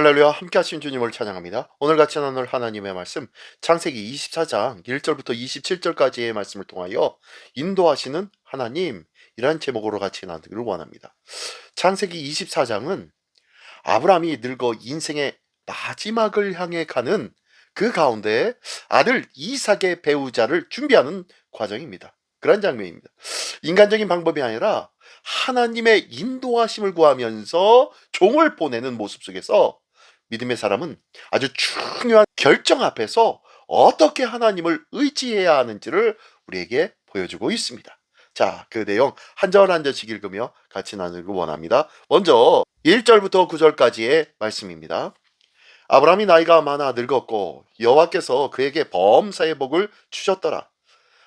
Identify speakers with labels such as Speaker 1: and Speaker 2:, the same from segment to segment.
Speaker 1: 할렐루야, 함께 하신 주님을 찬양합니다. 오늘 같이 나눌 하나님의 말씀 창세기 24장 1절부터 27절까지의 말씀을 통하여 인도하시는 하나님이란 제목으로 같이 나누기를 원합니다. 창세기 24장은 아브라함이 늙어 인생의 마지막을 향해 가는 그 가운데 아들 이삭의 배우자를 준비하는 과정입니다. 그런 장면입니다. 인간적인 방법이 아니라 하나님의 인도하심을 구하면서 종을 보내는 모습 속에서 믿음의 사람은 아주 중요한 결정 앞에서 어떻게 하나님을 의지해야 하는지를 우리에게 보여주고 있습니다. 자, 그 내용 한 절 한 절씩 읽으며 같이 나누기 원합니다. 먼저 1절부터 9절까지의 말씀입니다. 아브라함이 나이가 많아 늙었고 여호와께서 그에게 범사의 복을 주셨더라.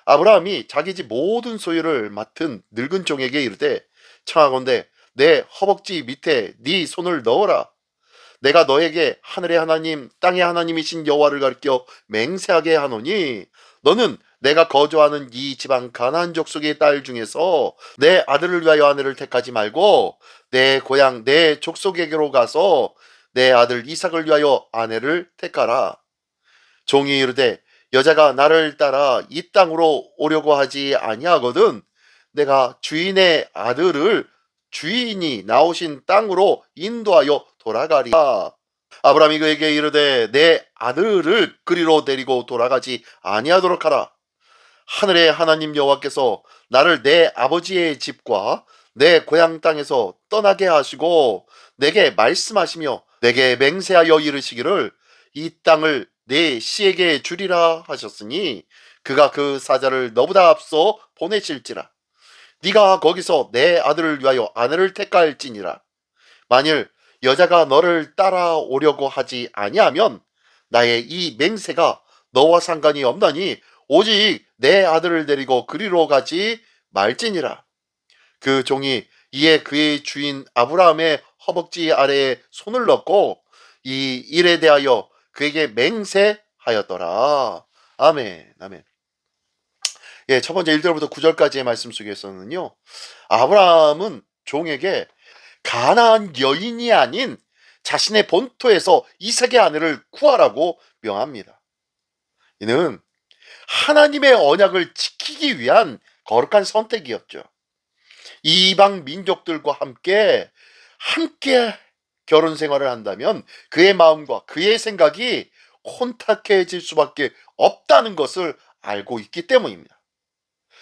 Speaker 1: 아브라함이 자기 집 모든 소유를 맡은 늙은 종에게 이르되 청하건대 내 허벅지 밑에 네 손을 넣어라. 내가 너에게 하늘의 하나님 땅의 하나님이신 여호와를 가리켜 맹세하게 하노니 너는 내가 거주하는 이 지방 가나안 족속의 딸 중에서 내 아들을 위하여 아내를 택하지 말고 내 고향 내 족속에게로 가서 내 아들 이삭을 위하여 아내를 택하라. 종이 이르되 여자가 나를 따라 이 땅으로 오려고 하지 아니하거든 내가 주인의 아들을 주인이 나오신 땅으로 인도하여 돌아가리라. 아브라함이 그에게 이르되 내 아들을 그리로 데리고 돌아가지 아니하도록 하라. 하늘의 하나님 여호와께서 나를 내 아버지의 집과 내 고향 땅에서 떠나게 하시고 내게 말씀하시며 내게 맹세하여 이르시기를 이 땅을 내 씨에게 주리라 하셨으니 그가 그 사자를 너보다 앞서 보내실지라. 네가 거기서 내 아들을 위하여 아내를 택할지니라. 만일 여자가 너를 따라오려고 하지 아니하면 나의 이 맹세가 너와 상관이 없나니 오직 내 아들을 데리고 그리로 가지 말지니라. 그 종이 이에 그의 주인 아브라함의 허벅지 아래에 손을 넣고 이 일에 대하여 그에게 맹세하였더라. 아멘, 아멘. 예, 첫 번째 1절부터 9절까지의 말씀 속에서는요, 아브라함은 종에게 가나안 여인이 아닌 자신의 본토에서 이삭의 아내를 구하라고 명합니다. 이는 하나님의 언약을 지키기 위한 거룩한 선택이었죠. 이방 민족들과 함께 결혼 생활을 한다면 그의 마음과 그의 생각이 혼탁해질 수밖에 없다는 것을 알고 있기 때문입니다.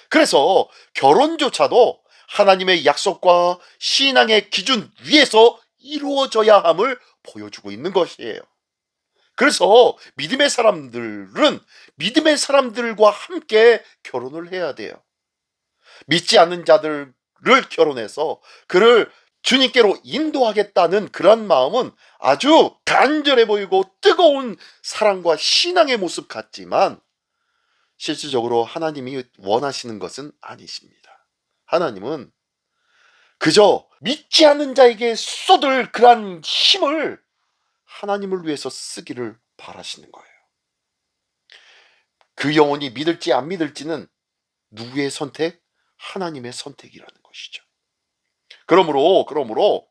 Speaker 1: 그래서 결혼조차도 하나님의 약속과 신앙의 기준 위에서 이루어져야 함을 보여주고 있는 것이에요. 그래서 믿음의 사람들은 믿음의 사람들과 함께 결혼을 해야 돼요. 믿지 않는 자들을 결혼해서 그를 주님께로 인도하겠다는 그런 마음은 아주 간절해 보이고 뜨거운 사랑과 신앙의 모습 같지만 실질적으로 하나님이 원하시는 것은 아니십니다. 하나님은 그저 믿지 않는 자에게 쏟을 그러한 힘을 하나님을 위해서 쓰기를 바라시는 거예요. 그 영혼이 믿을지 안 믿을지는 누구의 선택? 하나님의 선택이라는 것이죠. 그러므로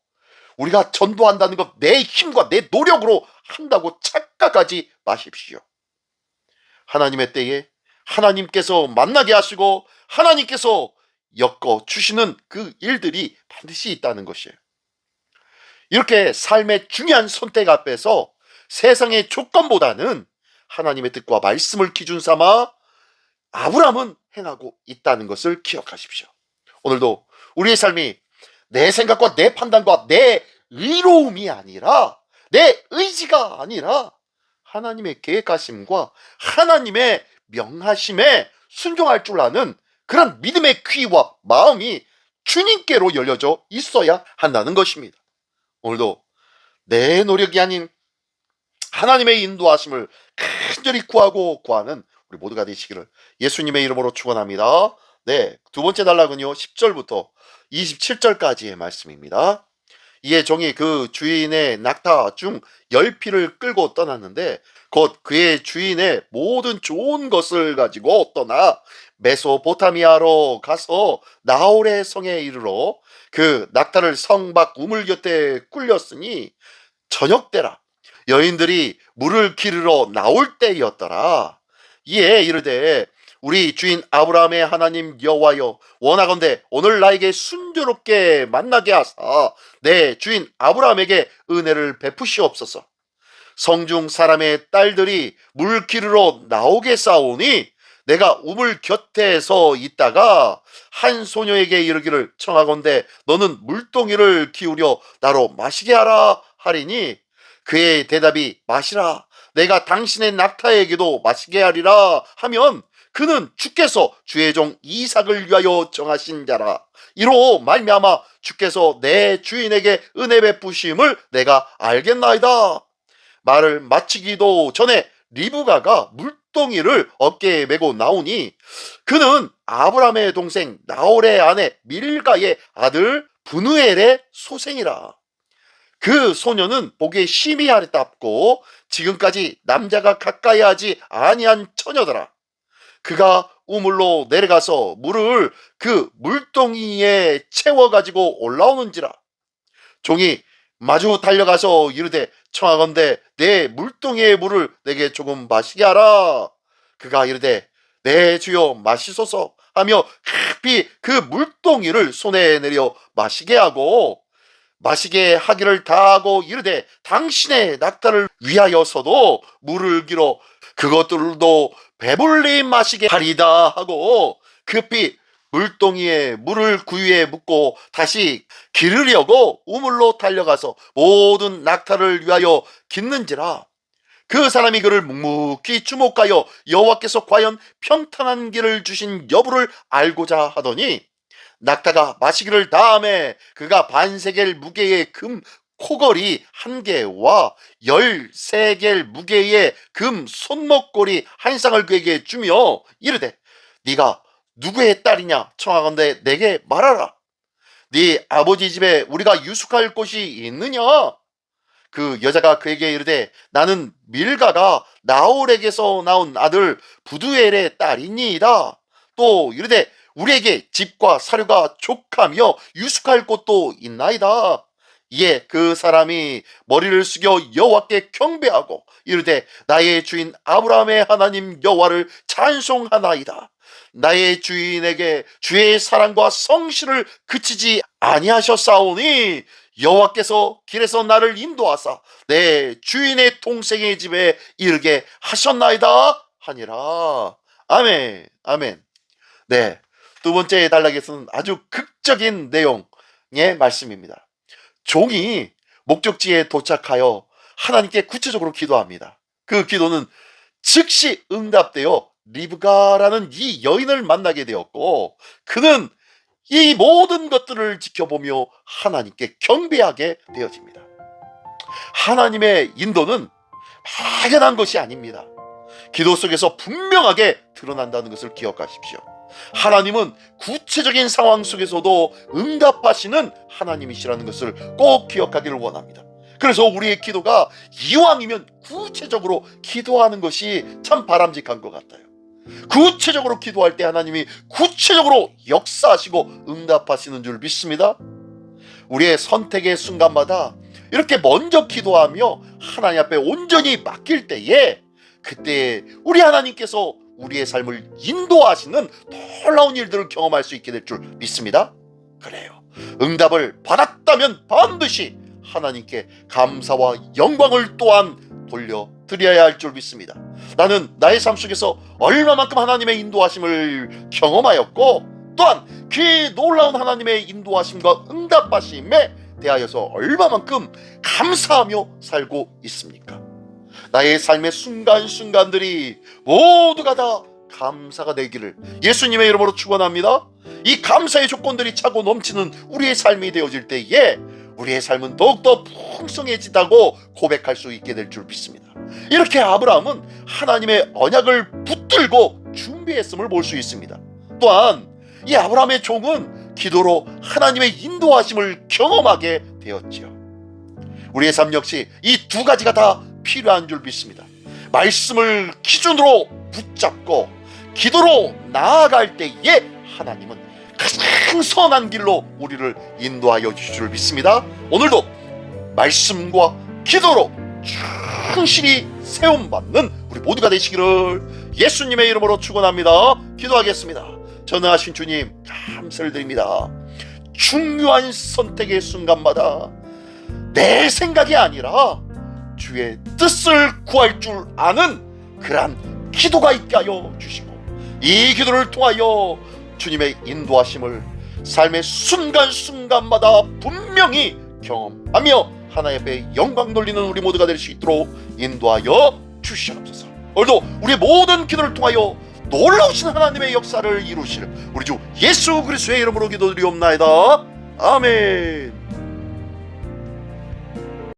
Speaker 1: 우리가 전도한다는 것 내 힘과 내 노력으로 한다고 착각하지 마십시오. 하나님의 때에 하나님께서 만나게 하시고 하나님께서 엮어 주시는 그 일들이 반드시 있다는 것이에요. 이렇게 삶의 중요한 선택 앞에서 세상의 조건보다는 하나님의 뜻과 말씀을 기준 삼아 아브라함은 행하고 있다는 것을 기억하십시오. 오늘도 우리의 삶이 내 생각과 내 판단과 내 의로움이 아니라 내 의지가 아니라 하나님의 계획하심과 하나님의 명하심에 순종할 줄 아는 그런 믿음의 귀와 마음이 주님께로 열려져 있어야 한다는 것입니다. 오늘도 내 노력이 아닌 하나님의 인도하심을 간절히 구하고 구하는 우리 모두가 되시기를 예수님의 이름으로 축원합니다. 네, 두 번째 단락은요 10절부터 27절까지의 말씀입니다. 이에 종이 그 주인의 낙타 중 10匹를 끌고 떠났는데 곧 그의 주인의 모든 좋은 것을 가지고 떠나 메소포타미아로 가서 나홀의 성에 이르러 그 낙타를 성 밖 우물 곁에 꿀렸으니 저녁 때라. 여인들이 물을 기르러 나올 때였더라. 이에 이르되 우리 주인 아브라함의 하나님 여호와여, 원하건대 오늘 나에게 순조롭게 만나게 하사 내 주인 아브라함에게 은혜를 베푸시옵소서. 성중 사람의 딸들이 물 기르러 나오게 싸우니 내가 우물 곁에 서 있다가 한 소녀에게 이르기를 청하건대 너는 물동이를 기울여 나로 마시게 하라 하리니 그의 대답이 마시라, 내가 당신의 낙타에게도 마시게 하리라 하면 그는 주께서 주의 종 이삭을 위하여 정하신 자라. 이로 말미암아 주께서 내 주인에게 은혜 베푸심을 내가 알겠나이다. 말을 마치기도 전에 리브가가 물동이를 어깨에 메고 나오니 그는 아브라함의 동생 나홀의 아내 밀가의 아들 브누엘의 소생이라. 그 소녀는 보기에 심히 아름답고 지금까지 남자가 가까이 하지 아니한 처녀더라. 그가 우물로 내려가서 물을 그 물동이에 채워가지고 올라오는지라. 종이 마주 달려가서 이르되 청하건대 내 물동이의 물을 내게 조금 마시게 하라. 그가 이르되 네 주여 마시소서 하며 급히 그 물동이를 손에 내려 마시게 하고 마시게 하기를 다하고 이르되 당신의 낙타를 위하여서도 물을 길어 그것들도 배불리 마시게 하리다 하고 급히 물동이에 물을 구유에 붓고 다시 기르려고 우물로 달려가서 모든 낙타를 위하여 깃는지라. 그 사람이 그를 묵묵히 주목하여 여호와께서 과연 평탄한 길을 주신 여부를 알고자 하더니 낙타가 마시기를 다음에 그가 반세겔 무게의 금 코걸이 1개와 13겔 무게의 금 손목걸이 1쌍을 그에게 주며 이르되 네가 누구의 딸이냐 청하건대 내게 말하라. 네 아버지 집에 우리가 유숙할 곳이 있느냐. 그 여자가 그에게 이르되 나는 밀가가 나홀에게서 나온 아들 부두엘의 딸이니이다. 또 이르되 우리에게 집과 사료가 족하며 유숙할 곳도 있나이다. 이에 그 사람이 머리를 숙여 여호와께 경배하고 이르되 나의 주인 아브라함의 하나님 여호와를 찬송하나이다. 나의 주인에게 주의 사랑과 성실을 그치지 아니하셨사오니 여호와께서 길에서 나를 인도하사 내 주인의 동생의 집에 이르게 하셨나이다 하니라. 아멘. 아멘. 네, 두 번째 단락에서는 아주 극적인 내용의 말씀입니다. 종이 목적지에 도착하여 하나님께 구체적으로 기도합니다. 그 기도는 즉시 응답되어 리브가라는 이 여인을 만나게 되었고 그는 이 모든 것들을 지켜보며 하나님께 경배하게 되어집니다. 하나님의 인도는 막연한 것이 아닙니다. 기도 속에서 분명하게 드러난다는 것을 기억하십시오. 하나님은 구체적인 상황 속에서도 응답하시는 하나님이시라는 것을 꼭 기억하기를 원합니다. 그래서 우리의 기도가 이왕이면 구체적으로 기도하는 것이 참 바람직한 것 같아요. 구체적으로 기도할 때 하나님이 구체적으로 역사하시고 응답하시는 줄 믿습니다. 우리의 선택의 순간마다 이렇게 먼저 기도하며 하나님 앞에 온전히 맡길 때에 그때 우리 하나님께서 우리의 삶을 인도하시는 놀라운 일들을 경험할 수 있게 될 줄 믿습니다. 그래요. 응답을 받았다면 반드시 하나님께 감사와 영광을 또한 돌려드려야 할 줄 믿습니다. 나는 나의 삶 속에서 얼마만큼 하나님의 인도하심을 경험하였고 또한 그 놀라운 하나님의 인도하심과 응답하심에 대하여서 얼마만큼 감사하며 살고 있습니까? 나의 삶의 순간순간들이 모두가 다 감사가 되기를 예수님의 이름으로 축원합니다. 이 감사의 조건들이 차고 넘치는 우리의 삶이 되어질 때에 우리의 삶은 더욱더 풍성해지다고 고백할 수 있게 될 줄 믿습니다. 이렇게 아브라함은 하나님의 언약을 붙들고 준비했음을 볼 수 있습니다. 또한 이 아브라함의 종은 기도로 하나님의 인도하심을 경험하게 되었지요. 우리의 삶 역시 이 두 가지가 다 필요한 줄 믿습니다. 말씀을 기준으로 붙잡고 기도로 나아갈 때에 하나님은 가장 선한 길로 우리를 인도하여 주실 줄 믿습니다. 오늘도 말씀과 기도로 쭉 충실히 세움받는 우리 모두가 되시기를 예수님의 이름으로 축원합니다. 기도하겠습니다. 전능하신 주님, 감사를 드립니다. 중요한 선택의 순간마다 내 생각이 아니라 주의 뜻을 구할 줄 아는 그러한 기도가 있게 하여 주시고, 이 기도를 통하여 주님의 인도하심을 삶의 순간순간마다 분명히 경험하며 하나님 앞에 영광 돌리는 우리 모두가 될 수 있도록 인도하여 주시옵소서. 오늘도 우리의 모든 기도를 통하여 놀라우신 하나님의 역사를 이루실 우리 주 예수 그리스도의 이름으로 기도드리옵나이다. 아멘.